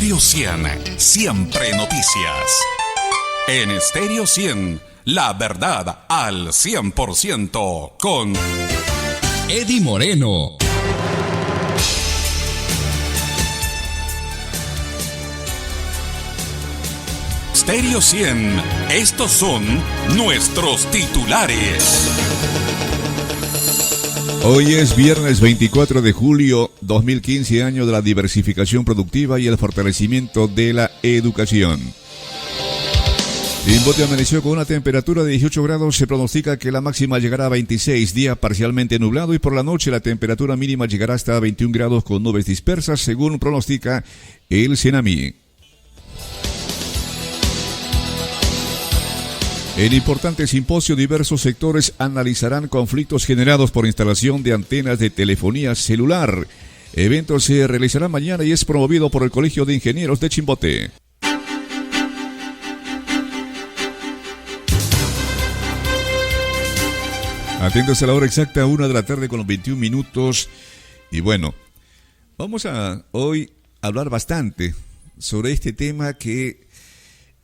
Stereo 100, siempre noticias. En Stereo 100, la verdad al 100% con Eddie Moreno. Stereo 100, estos son nuestros titulares. Hoy es viernes 24 de julio 2015, año de la diversificación productiva y el fortalecimiento de la educación. Chimbote amaneció con una temperatura de 18 grados, se pronostica que la máxima llegará a 26, día parcialmente nublado, y por la noche la temperatura mínima llegará hasta 21 grados con nubes dispersas, según pronostica el CENAMI. En importante simposio, diversos sectores analizarán conflictos generados por instalación de antenas de telefonía celular. Evento se realizará mañana y es promovido por el Colegio de Ingenieros de Chimbote. Atentos a la hora exacta, 1 de la tarde con los 21 minutos. Y bueno, vamos a hoy hablar bastante sobre este tema que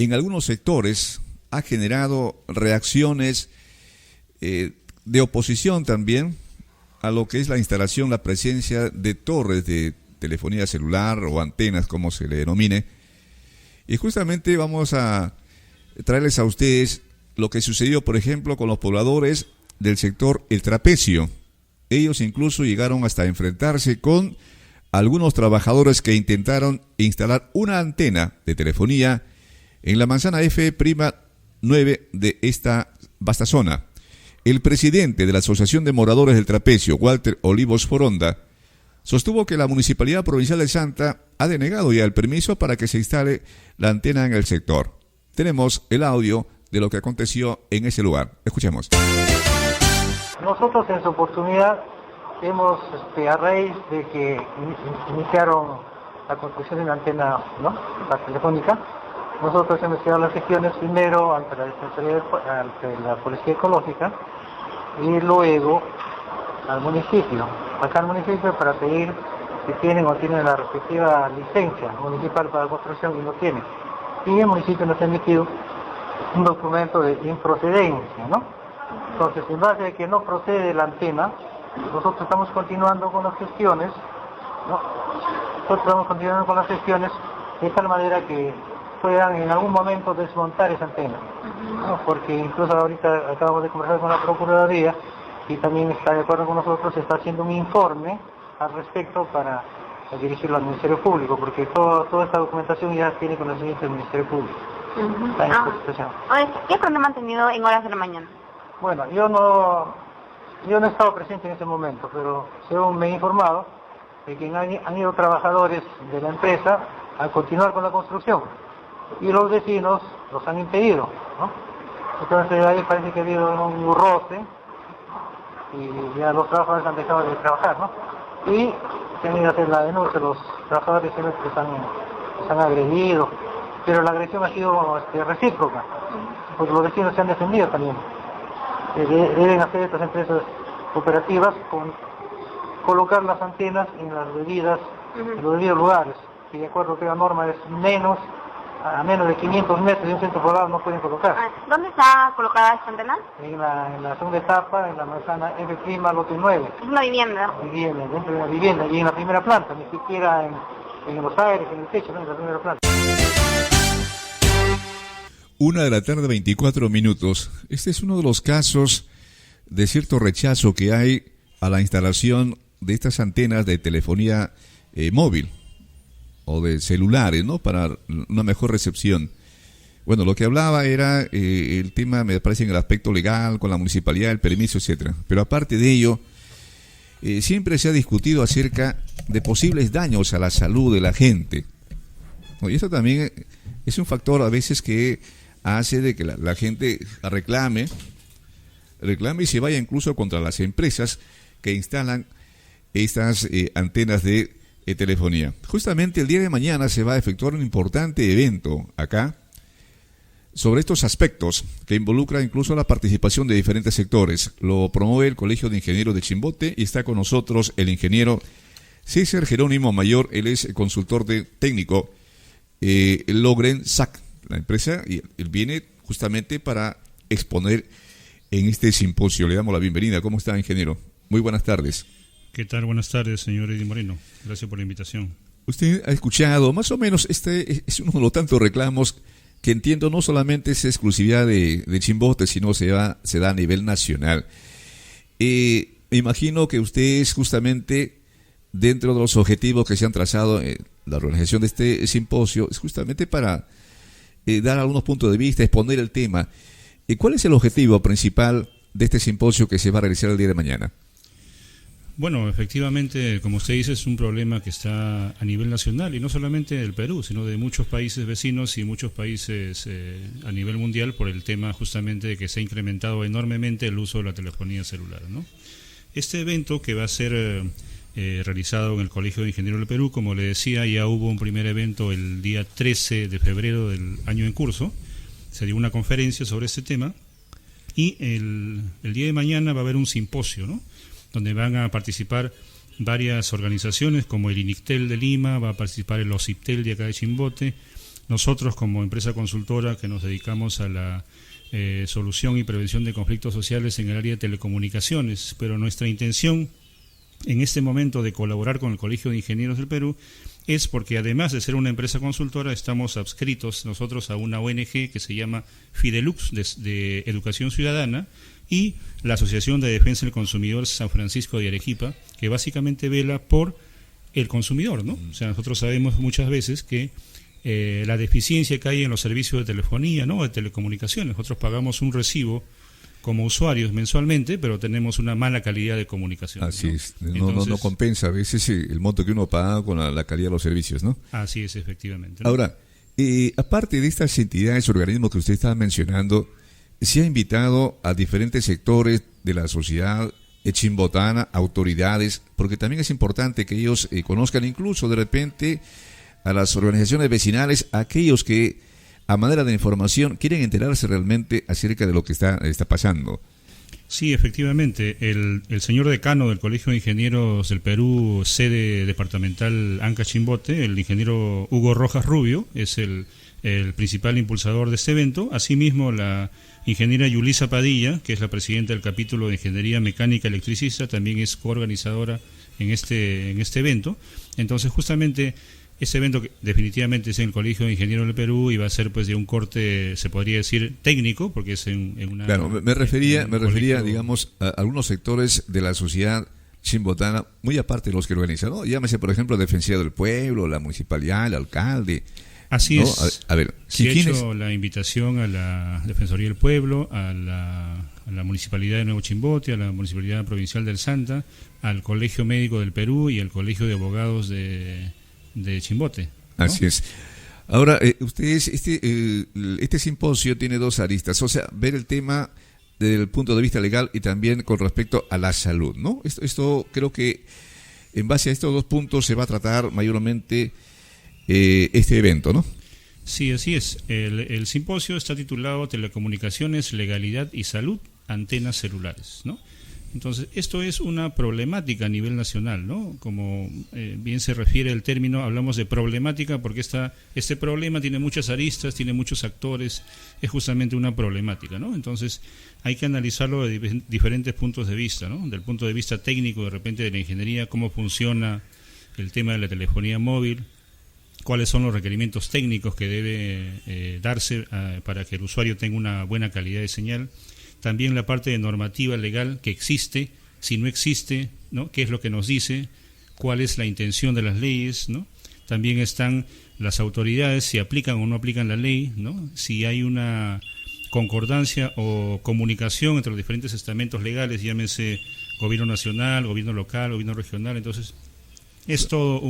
en algunos sectores ha generado reacciones de oposición también a lo que es la instalación, la presencia de torres de telefonía celular o antenas, como se le denomine. Y justamente vamos a traerles a ustedes lo que sucedió, por ejemplo, con los pobladores del sector El Trapecio. Ellos incluso llegaron hasta enfrentarse con algunos trabajadores que intentaron instalar una antena de telefonía en la manzana F'9 de esta vasta zona. El presidente de la Asociación de Moradores del Trapecio, Walter Olivos Foronda, sostuvo que la Municipalidad Provincial de Santa ha denegado ya el permiso para que se instale la antena en el sector. Tenemos el audio de lo que aconteció en ese lugar. Escuchemos. Nosotros en su oportunidad hemos, a raíz de que iniciaron la construcción de una antena, ¿no?, la telefónica, nosotros hemos hecho las gestiones primero ante la Policía Ecológica y luego al municipio, acá al municipio, para pedir si tienen o tienen la respectiva licencia municipal para la construcción, y no tienen. Y el municipio nos ha emitido un documento de improcedencia, ¿no? Entonces, en base a que no procede la antena, nosotros estamos continuando con las gestiones, ¿no? De tal manera que puedan en algún momento desmontar esa antena, ¿no? Porque incluso ahorita acabamos de conversar con la Procuraduría y también está de acuerdo con nosotros, está haciendo un informe al respecto para dirigirlo al Ministerio Público, porque toda esta documentación ya tiene conocimiento del Ministerio Público. Está en esta situación. ¿Qué problema han tenido en horas de la mañana? Bueno, yo no he estado presente en ese momento, pero según me he informado de que han ido trabajadores de la empresa a continuar con la construcción y los vecinos los han impedido, ¿no? Entonces ahí parece que ha habido un roce y ya los trabajadores han dejado de trabajar, ¿no? Y se han ido a hacer la denuncia, los trabajadores que se han agredido, pero la agresión ha sido recíproca, porque los vecinos se han defendido también. Deben hacer estas empresas cooperativas con colocar las antenas en los debidos lugares, que de acuerdo que la norma es a menos de 500 metros de un centro poblado no pueden colocar. ¿Dónde está colocada esta antena? En la segunda etapa, en la manzana F', lote 9. Es una vivienda. Dentro de una vivienda, y en la primera planta, ni siquiera en los aires, en el techo, ¿no? En la primera planta. 1 de la tarde, 24 minutos. Este es uno de los casos de cierto rechazo que hay a la instalación de estas antenas de telefonía móvil o de celulares, ¿no?, para una mejor recepción. Bueno, lo que hablaba era el tema, me parece, en el aspecto legal, con la municipalidad, el permiso, etcétera. Pero aparte de ello, siempre se ha discutido acerca de posibles daños a la salud de la gente. Y esto también es un factor a veces que hace de que la gente reclame y se vaya incluso contra las empresas que instalan estas antenas de telefonía. Justamente el día de mañana se va a efectuar un importante evento acá sobre estos aspectos que involucra incluso la participación de diferentes sectores. Lo promueve el Colegio de Ingenieros de Chimbote y está con nosotros el ingeniero César Jerónimo Mayor. Él es consultor técnico Logren SAC, la empresa, y él viene justamente para exponer en este simposio. Le damos la bienvenida. ¿Cómo está, ingeniero? Muy buenas tardes. ¿Qué tal? Buenas tardes, señor Eddie Moreno. Gracias por la invitación. Usted ha escuchado, más o menos, este es uno de los tantos reclamos que entiendo no solamente es exclusividad de Chimbote, sino se da a nivel nacional. Me imagino que ustedes justamente, dentro de los objetivos que se han trazado en la organización de este simposio, es justamente para dar algunos puntos de vista, exponer el tema. ¿Cuál es el objetivo principal de este simposio que se va a realizar el día de mañana? Bueno, efectivamente, como usted dice, es un problema que está a nivel nacional, y no solamente del Perú, sino de muchos países vecinos y muchos países a nivel mundial, por el tema justamente de que se ha incrementado enormemente el uso de la telefonía celular, ¿no? Este evento, que va a ser realizado en el Colegio de Ingenieros del Perú, como le decía, ya hubo un primer evento el día 13 de febrero del año en curso. Se dio una conferencia sobre este tema, y el día de mañana va a haber un simposio, ¿no?, donde van a participar varias organizaciones, como el INICTEL de Lima, va a participar el OCIPTEL de acá de Chimbote, nosotros como empresa consultora que nos dedicamos a la solución y prevención de conflictos sociales en el área de telecomunicaciones, pero nuestra intención en este momento de colaborar con el Colegio de Ingenieros del Perú es porque, además de ser una empresa consultora, estamos adscritos nosotros a una ONG que se llama Fidelux de Educación Ciudadana, y la Asociación de Defensa del Consumidor San Francisco de Arequipa, que básicamente vela por el consumidor, ¿no? O sea, nosotros sabemos muchas veces que la deficiencia que hay en los servicios de telefonía, ¿no?, de telecomunicaciones. Nosotros pagamos un recibo como usuarios mensualmente, pero tenemos una mala calidad de comunicación. Así, ¿no?, es. Entonces, no compensa a veces el monto que uno paga con la calidad de los servicios, ¿no? Así es, efectivamente, ¿no? Ahora, aparte de estas entidades, organismos que usted estaba mencionando, se ha invitado a diferentes sectores de la sociedad chimbotana, autoridades, porque también es importante que ellos conozcan, incluso de repente a las organizaciones vecinales, a aquellos que a manera de información quieren enterarse realmente acerca de lo que está pasando. Sí, efectivamente. El señor decano del Colegio de Ingenieros del Perú, sede departamental Anca Chimbote, el ingeniero Hugo Rojas Rubio, es el principal impulsador de este evento. Asimismo, la ingeniera Yulisa Padilla, que es la presidenta del capítulo de Ingeniería Mecánica Electricista, también es coorganizadora en este evento. Entonces, justamente, este evento que definitivamente es en el Colegio de Ingenieros del Perú y va a ser, pues, de un corte, se podría decir, técnico, porque es en una... Claro, me refería, digamos, a algunos sectores de la sociedad chimbotana, muy aparte de los que lo organizan, ¿no? Llámese, por ejemplo, Defensoría del Pueblo, la municipalidad, el alcalde. Así, ¿no? Es. A ver, se ha hecho la invitación a la Defensoría del Pueblo, a la Municipalidad de Nuevo Chimbote, a la Municipalidad Provincial del Santa, al Colegio Médico del Perú y al Colegio de Abogados de Chimbote, ¿no? Así es. Ahora, ustedes, este simposio tiene dos aristas, o sea, ver el tema desde el punto de vista legal y también con respecto a la salud, ¿no? Esto creo que en base a estos dos puntos se va a tratar mayormente este evento, ¿no? Sí, así es. El simposio está titulado Telecomunicaciones, Legalidad y Salud, Antenas Celulares, ¿no? Entonces, esto es una problemática a nivel nacional, ¿no? Como bien se refiere el término, hablamos de problemática porque este problema tiene muchas aristas, tiene muchos actores, es justamente una problemática, ¿no? Entonces, hay que analizarlo de diferentes puntos de vista, ¿no? Del punto de vista técnico, de repente, de la ingeniería, cómo funciona el tema de la telefonía móvil, cuáles son los requerimientos técnicos que debe darse para que el usuario tenga una buena calidad de señal. También la parte de normativa legal que existe, si no existe, ¿no?, qué es lo que nos dice, cuál es la intención de las leyes, ¿no? También están las autoridades, si aplican o no aplican la ley, ¿no? Si hay una concordancia o comunicación entre los diferentes estamentos legales, llámese gobierno nacional, gobierno local, gobierno regional. Entonces, es todo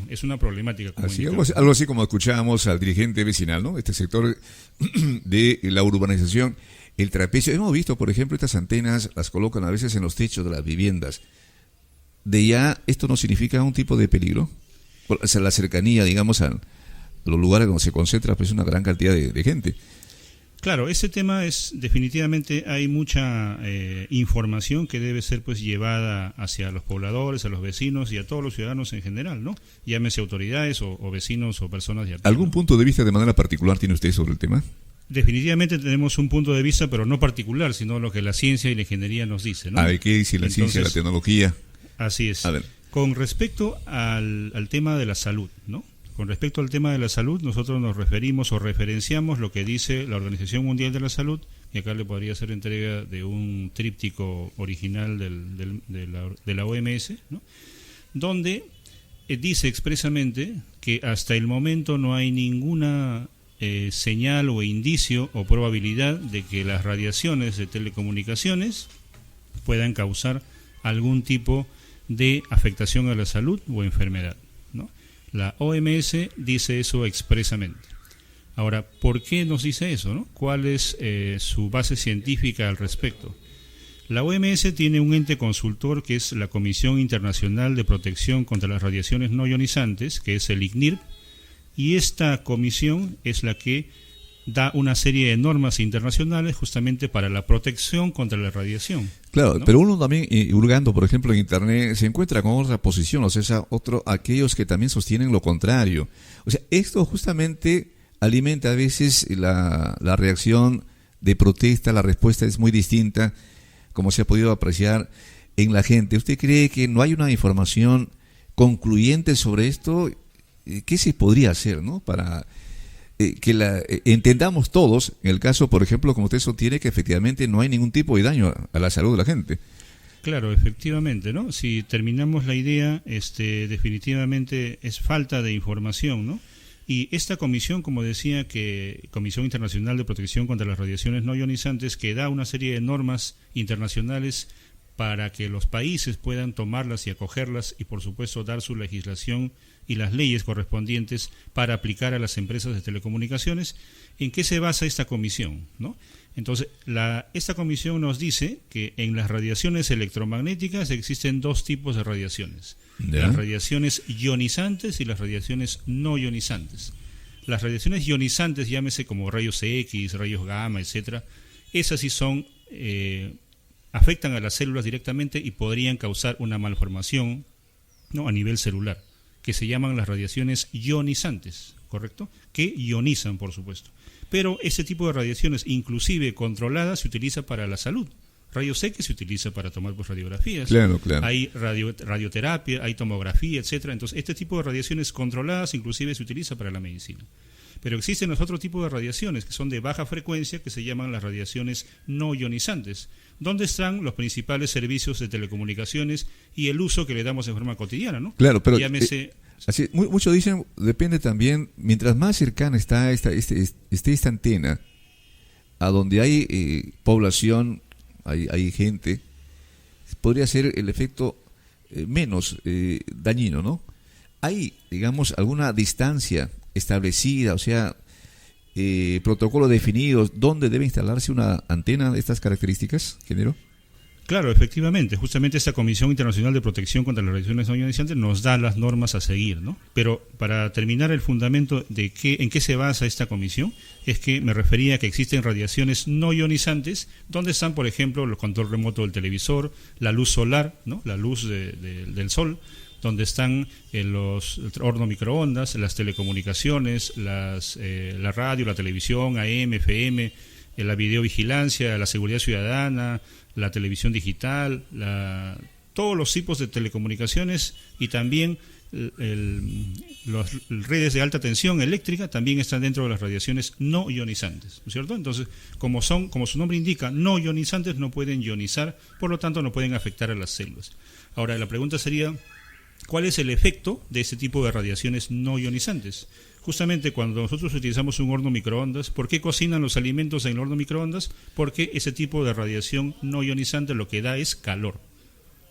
es una problemática. Así, algo así como escuchábamos al dirigente vecinal, ¿no? Este sector de la urbanización, el trapecio. Hemos visto, por ejemplo, estas antenas las colocan a veces en los techos de las viviendas. ¿De ya esto no significa un tipo de peligro? O sea, la cercanía, digamos, a los lugares donde se concentra pues una gran cantidad de gente. Claro, ese tema es definitivamente, hay mucha información que debe ser pues llevada hacia los pobladores, a los vecinos y a todos los ciudadanos en general, ¿no? Llámese autoridades o vecinos o personas de a pie, ¿Algún ¿no? punto de vista de manera particular tiene usted sobre el tema? Definitivamente tenemos un punto de vista, pero no particular, sino lo que la ciencia y la ingeniería nos dicen, ¿no? A ver, ¿qué dice la ciencia, la tecnología? Así es. A ver. Con respecto al tema de la salud, ¿no? Con respecto al tema de la salud, nosotros nos referimos o referenciamos lo que dice la Organización Mundial de la Salud, y acá le podría hacer entrega de un tríptico original de la OMS, ¿no? Donde dice expresamente que hasta el momento no hay ninguna señal o indicio o probabilidad de que las radiaciones de telecomunicaciones puedan causar algún tipo de afectación a la salud o enfermedad, ¿no? La OMS dice eso expresamente. Ahora, ¿por qué nos dice eso, no? ¿Cuál es su base científica al respecto? La OMS tiene un ente consultor que es la Comisión Internacional de Protección contra las Radiaciones No Ionizantes, que es el ICNIRP, y esta comisión es la que da una serie de normas internacionales justamente para la protección contra la radiación. Claro, ¿no? pero uno también, hurgando, por ejemplo, en Internet, se encuentra con otra posición, o sea, aquellos que también sostienen lo contrario. O sea, esto justamente alimenta a veces la reacción de protesta, la respuesta es muy distinta, como se ha podido apreciar en la gente. ¿Usted cree que no hay una información concluyente sobre esto? ¿Qué se podría hacer, no? Para que entendamos todos, en el caso, por ejemplo, como usted sostiene, que efectivamente no hay ningún tipo de daño a la salud de la gente. Claro, efectivamente, ¿no? Si terminamos la idea, definitivamente es falta de información, ¿no? Y esta comisión, como decía, Comisión Internacional de Protección contra las Radiaciones No Ionizantes, que da una serie de normas internacionales para que los países puedan tomarlas y acogerlas y, por supuesto, dar su legislación y las leyes correspondientes para aplicar a las empresas de telecomunicaciones. ¿En qué se basa esta comisión, no? Entonces, esta comisión nos dice que en las radiaciones electromagnéticas existen dos tipos de radiaciones. ¿Ya? Las radiaciones ionizantes y las radiaciones no ionizantes. Las radiaciones ionizantes, llámese como rayos X, rayos gamma, etcétera, esas sí son afectan a las células directamente y podrían causar una malformación, ¿no?, a nivel celular, que se llaman las radiaciones ionizantes, ¿correcto? Que ionizan, por supuesto. Pero ese tipo de radiaciones, inclusive controladas, se utiliza para la salud. Rayos X se utiliza para tomar radiografías. Claro, claro. Hay radioterapia, hay tomografía, etcétera. Entonces, este tipo de radiaciones controladas inclusive se utiliza para la medicina. Pero existen los otros tipos de radiaciones que son de baja frecuencia, que se llaman las radiaciones no ionizantes, donde están los principales servicios de telecomunicaciones y el uso que le damos en forma cotidiana, ¿no? Claro, pero llámese, así, muchos dicen, depende también, mientras más cercana está esta antena, a donde hay población, hay gente, podría ser el efecto menos dañino, ¿no? Hay, digamos, alguna distancia establecida, o sea, protocolos definidos, ¿dónde debe instalarse una antena de estas características, ingeniero? Claro, efectivamente, justamente esta Comisión Internacional de Protección contra las Radiaciones No Ionizantes nos da las normas a seguir, ¿no? Pero para terminar el fundamento de en qué se basa esta comisión, es que me refería a que existen radiaciones no ionizantes, donde están, por ejemplo, el control remoto del televisor, la luz solar, ¿no?, la luz del sol, donde están los horno microondas, las telecomunicaciones, la radio, la televisión, AM, FM, la videovigilancia, la seguridad ciudadana, la televisión digital, todos los tipos de telecomunicaciones y también las redes de alta tensión eléctrica también están dentro de las radiaciones no ionizantes, ¿no es cierto? Entonces, como su nombre indica, no ionizantes, no pueden ionizar, por lo tanto no pueden afectar a las células. Ahora, la pregunta sería, ¿cuál es el efecto de ese tipo de radiaciones no ionizantes? Justamente cuando nosotros utilizamos un horno microondas, ¿por qué cocinan los alimentos en el horno microondas? Porque ese tipo de radiación no ionizante lo que da es calor,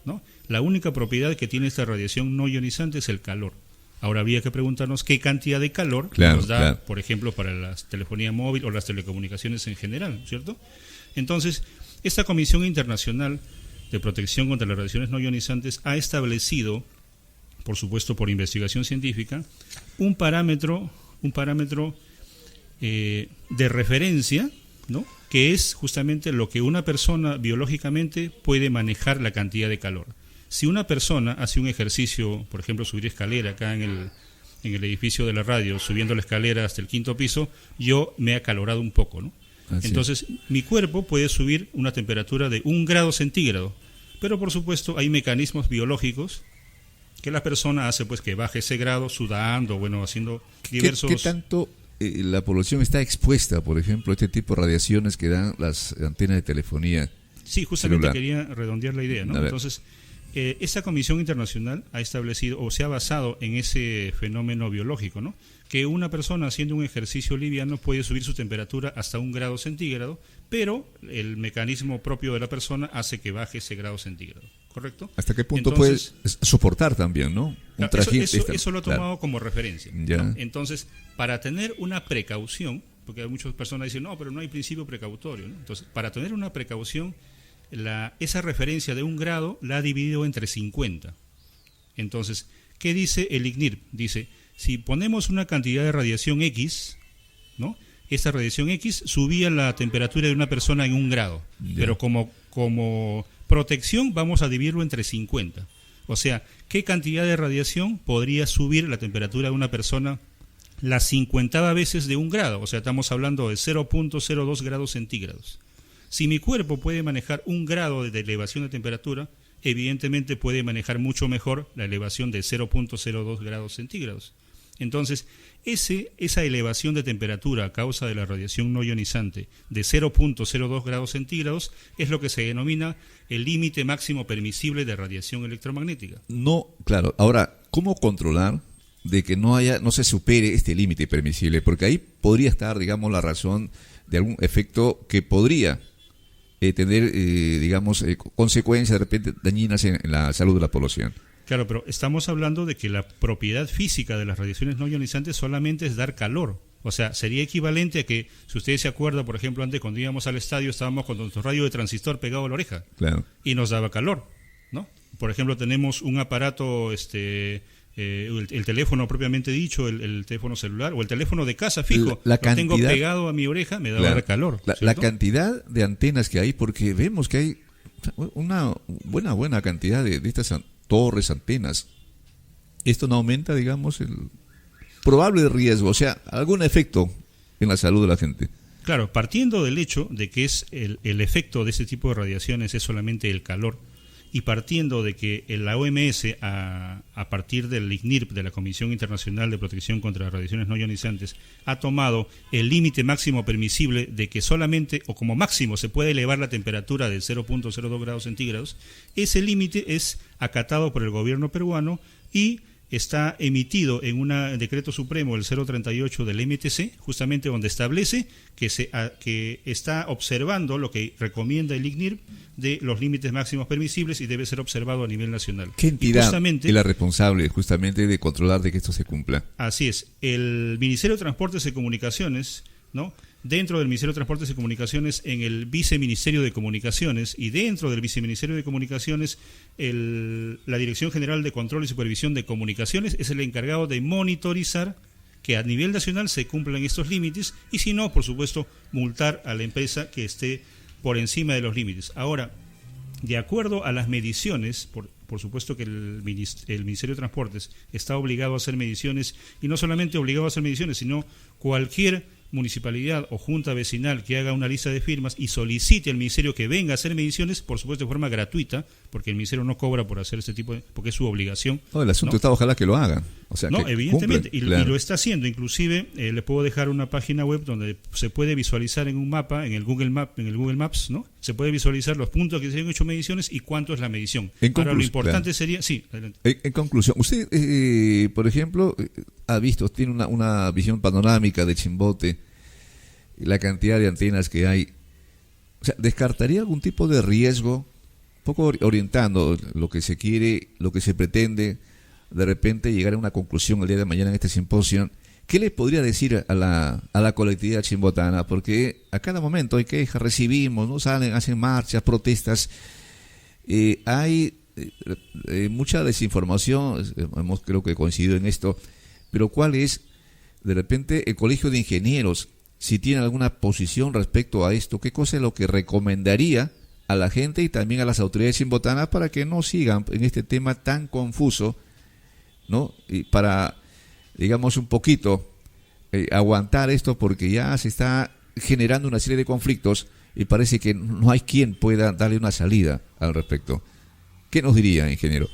¿no? La única propiedad que tiene esta radiación no ionizante es el calor. Ahora habría que preguntarnos qué cantidad de calor nos da, por ejemplo, para la telefonía móvil o las telecomunicaciones en general, ¿cierto? Entonces, esta Comisión Internacional de Protección contra las Radiaciones No Ionizantes ha establecido, por supuesto por investigación científica, un parámetro de referencia, ¿no? Que es justamente lo que una persona biológicamente puede manejar la cantidad de calor. Si una persona hace un ejercicio, por ejemplo, subir escalera acá en el edificio de la radio, subiendo la escalera hasta el 5º piso, yo me he acalorado un poco, ¿no? Entonces, mi cuerpo puede subir una temperatura de 1 grado centígrado, pero por supuesto hay mecanismos biológicos que la persona hace pues que baje ese grado sudando, bueno, haciendo diversos... ¿Qué tanto la población está expuesta, por ejemplo, a este tipo de radiaciones que dan las antenas de telefonía? Sí, justamente celular. quería redondear la idea, ¿no? Entonces, esta comisión internacional ha establecido o se ha basado en ese fenómeno biológico, ¿no? Que una persona haciendo un ejercicio liviano puede subir su temperatura hasta 1 grado centígrado, pero el mecanismo propio de la persona hace que baje ese grado centígrado, ¿correcto? ¿Hasta qué punto Entonces, puedes soportar también, no? Eso lo ha tomado como referencia, ¿no? Entonces, para tener una precaución, porque muchas personas dicen, no, pero no hay principio precautorio, ¿no? Entonces, para tener una precaución, esa referencia de 1 grado la ha dividido entre 50. Entonces, ¿qué dice el ICNIRP? Dice, si ponemos una cantidad de radiación X, ¿no? Esa radiación X subía la temperatura de una persona en 1 grado, pero como protección vamos a dividirlo entre 50. O sea, ¿qué cantidad de radiación podría subir la temperatura de una persona las 50 veces de 1 grado? O sea, estamos hablando de 0.02 grados centígrados. Si mi cuerpo puede manejar 1 grado de elevación de temperatura, evidentemente puede manejar mucho mejor la elevación de 0.02 grados centígrados. Entonces, esa elevación de temperatura a causa de la radiación no ionizante de 0.02 grados centígrados es lo que se denomina el límite máximo permisible de radiación electromagnética. No, claro. Ahora, ¿cómo controlar de que no se supere este límite permisible? Porque ahí podría estar, digamos, la razón de algún efecto que podría tener, consecuencias de repente dañinas en la salud de la población. Claro, pero estamos hablando de que la propiedad física de las radiaciones no ionizantes solamente es dar calor. O sea, sería equivalente a que, si ustedes se acuerdan, por ejemplo, antes cuando íbamos al estadio estábamos con nuestro radio de transistor pegado a la oreja. Claro. Y nos daba calor, ¿no? Por ejemplo, tenemos un aparato, el teléfono propiamente dicho, el teléfono celular o el teléfono de casa fijo, lo tengo pegado a mi oreja, me da calor. La cantidad de antenas que hay, porque vemos que hay una buena cantidad de estas torres, antenas. Esto no aumenta, digamos, el probable riesgo, o sea, algún efecto en la salud de la gente. Claro, partiendo del hecho de que es el efecto de ese tipo de radiaciones es solamente el calor, y partiendo de que la OMS, a partir del ICNIRP, de la Comisión Internacional de Protección contra las Radiaciones No Ionizantes, ha tomado el límite máximo permisible de que solamente, o como máximo, se puede elevar la temperatura de 0.02 grados centígrados, ese límite es acatado por el gobierno peruano y está emitido en un decreto supremo, el 038 del MTC, justamente donde establece que está observando lo que recomienda el ICNIRP de los límites máximos permisibles y debe ser observado a nivel nacional. ¿Qué entidad es la responsable justamente de controlar de que esto se cumpla? Así es, el Ministerio de Transportes y Comunicaciones, ¿no? Dentro del Ministerio de Transportes y Comunicaciones, en el Viceministerio de Comunicaciones, y dentro del Viceministerio de Comunicaciones, la Dirección General de Control y Supervisión de Comunicaciones es el encargado de monitorizar que a nivel nacional se cumplan estos límites y, si no, por supuesto, multar a la empresa que esté por encima de los límites. Ahora, de acuerdo a las mediciones, por supuesto que el Ministerio de Transportes está obligado a hacer mediciones, y no solamente obligado a hacer mediciones, sino cualquier municipalidad o junta vecinal que haga una lista de firmas y solicite al ministerio que venga a hacer mediciones, por supuesto de forma gratuita, porque el ministerio no cobra por hacer este tipo porque es su obligación. No, el asunto está, ojalá que lo hagan. O sea, no, que evidentemente, cumplan, claro. Y lo está haciendo. Inclusive le puedo dejar una página web donde se puede visualizar en un mapa, en el Google Maps, ¿no? Se puede visualizar los puntos que se han hecho mediciones y cuánto es la medición. Ahora lo importante sería, sí, adelante. En conclusión, usted, por ejemplo, ha visto, tiene una visión panorámica de Chimbote, la cantidad de antenas que hay. O sea, ¿descartaría algún tipo de riesgo? Un poco orientando lo que se quiere, lo que se pretende, de repente llegar a una conclusión el día de mañana en este simposio. ¿Qué le podría decir a la colectividad chimbotana? Porque a cada momento hay quejas, recibimos, ¿no? Salen, hacen marchas, protestas. Hay mucha desinformación, hemos creo que coincidido en esto, pero ¿cuál es? De repente el Colegio de Ingenieros si tiene alguna posición respecto a esto, qué cosa es lo que recomendaría a la gente y también a las autoridades chimbotanas para que no sigan en este tema tan confuso, ¿no? Y para, digamos, un poquito aguantar esto, porque ya se está generando una serie de conflictos y parece que no hay quien pueda darle una salida al respecto. ¿Qué nos diría, ingeniero?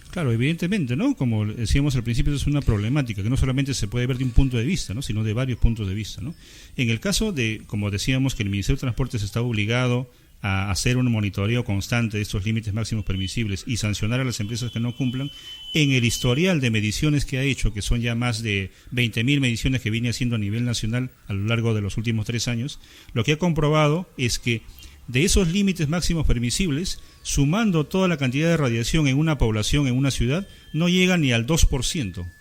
Claro, evidentemente, ¿no? Como decíamos al principio, es una problemática que no solamente se puede ver de un punto de vista, ¿no? Sino de varios puntos de vista, ¿no? En el caso de, como decíamos, que el Ministerio de Transportes está obligado a hacer un monitoreo constante de estos límites máximos permisibles y sancionar a las empresas que no cumplan, en el historial de mediciones que ha hecho, que son ya más de 20.000 mediciones que viene haciendo a nivel nacional a lo largo de los últimos 3 años, lo que ha comprobado es que de esos límites máximos permisibles, sumando toda la cantidad de radiación en una población, en una ciudad, no llega ni al 2%.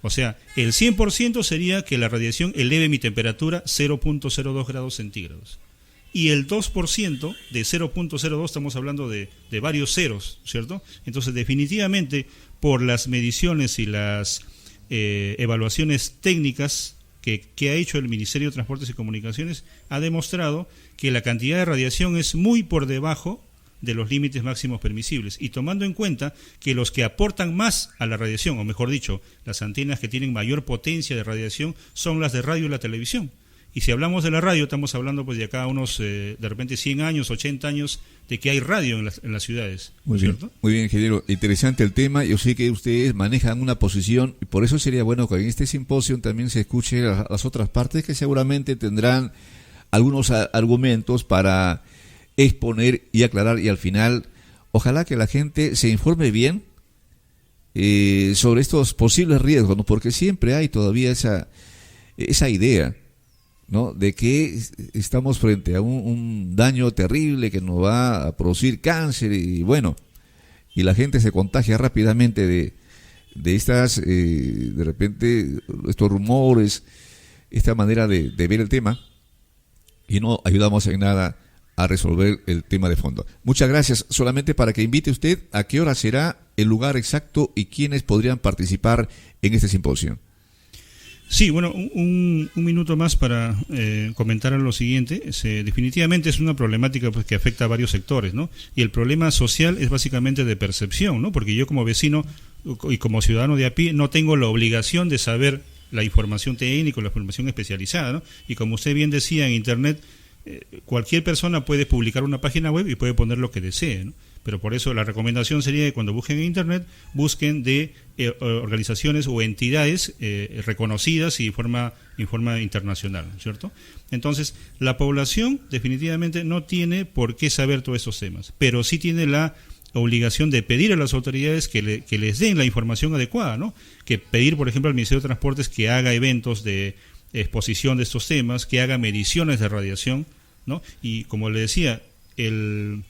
O sea, el 100% sería que la radiación eleve mi temperatura 0.02 grados centígrados. Y el 2% de 0.02 estamos hablando de varios ceros, ¿cierto? Entonces, definitivamente, por las mediciones y las evaluaciones técnicas que ha hecho el Ministerio de Transportes y Comunicaciones, ha demostrado que la cantidad de radiación es muy por debajo de los límites máximos permisibles, y tomando en cuenta que los que aportan más a la radiación, o mejor dicho, las antenas que tienen mayor potencia de radiación, son las de radio y la televisión. Y si hablamos de la radio, estamos hablando pues de acá unos, de repente 100 años, 80 años, de que hay radio en las ciudades. Muy ¿cierto? bien, muy bien, ingeniero. Interesante el tema. Yo sé que ustedes manejan una posición, y por eso sería bueno que en este simposio también se escuche a las otras partes que seguramente tendrán algunos argumentos para exponer y aclarar, y al final, ojalá que la gente se informe bien sobre estos posibles riesgos, ¿no? Porque siempre hay todavía esa idea, ¿no? De que estamos frente a un daño terrible que nos va a producir cáncer y bueno, y la gente se contagia rápidamente de estas, de repente, estos rumores, esta manera de ver el tema, y no ayudamos en nada a resolver el tema de fondo. Muchas gracias. Solamente para que invite usted a qué hora será, el lugar exacto y quiénes podrían participar en este simposio. Sí, bueno, un minuto más para comentar lo siguiente. Definitivamente es una problemática pues, que afecta a varios sectores, ¿no? Y el problema social es básicamente de percepción, ¿no? Porque yo como vecino y como ciudadano de a pie no tengo la obligación de saber la información técnica o la información especializada, ¿no? Y como usted bien decía, en Internet cualquier persona puede publicar una página web y puede poner lo que desee, ¿no? Pero por eso la recomendación sería que cuando busquen en Internet, busquen de organizaciones o entidades reconocidas y en forma internacional, ¿cierto? Entonces, la población definitivamente no tiene por qué saber todos estos temas, pero sí tiene la obligación de pedir a las autoridades que les den la información adecuada, ¿no? Que pedir, por ejemplo, al Ministerio de Transportes que haga eventos de exposición de estos temas, que haga mediciones de radiación, ¿no? Y como le decía, el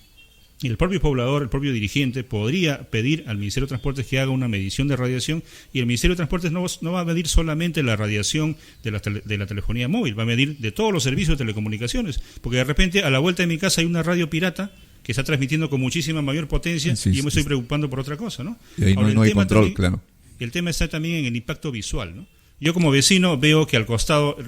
propio poblador, el propio dirigente podría pedir al Ministerio de Transportes que haga una medición de radiación, y el Ministerio de Transportes no va a medir solamente la radiación de la telefonía móvil, va a medir de todos los servicios de telecomunicaciones, porque de repente a la vuelta de mi casa hay una radio pirata que está transmitiendo con muchísima mayor potencia y yo me estoy preocupando por otra cosa, ¿no? Y ahí no hay control, también, claro. El tema está también en el impacto visual, ¿no? Yo como vecino veo que al costado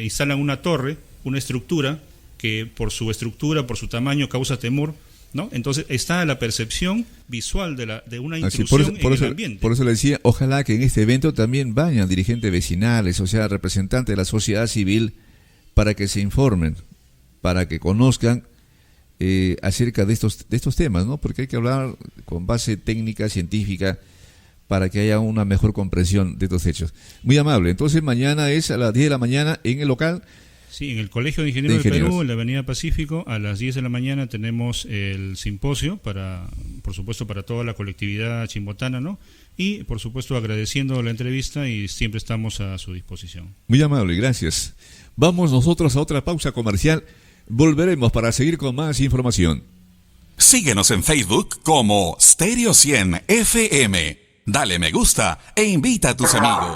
instalan una torre, una estructura que por su estructura, por su tamaño causa temor, ¿no? Entonces está la percepción visual de una intrusión en el ambiente. Por eso le decía, ojalá que en este evento también vayan dirigentes vecinales, o sea, representantes de la sociedad civil, para que se informen, para que conozcan acerca de estos temas, ¿no? Porque hay que hablar con base técnica, científica, para que haya una mejor comprensión de estos hechos. Muy amable. Entonces mañana es a las 10 de la mañana en el local. Sí, en el Colegio de Ingenieros del Perú, en la Avenida Pacífico, a las 10 de la mañana tenemos el simposio por supuesto, para toda la colectividad chimbotana, ¿no? Y, por supuesto, agradeciendo la entrevista y siempre estamos a su disposición. Muy amable, gracias. Vamos nosotros a otra pausa comercial. Volveremos para seguir con más información. Síguenos en Facebook como Stereo 100 FM. Dale me gusta e invita a tus amigos.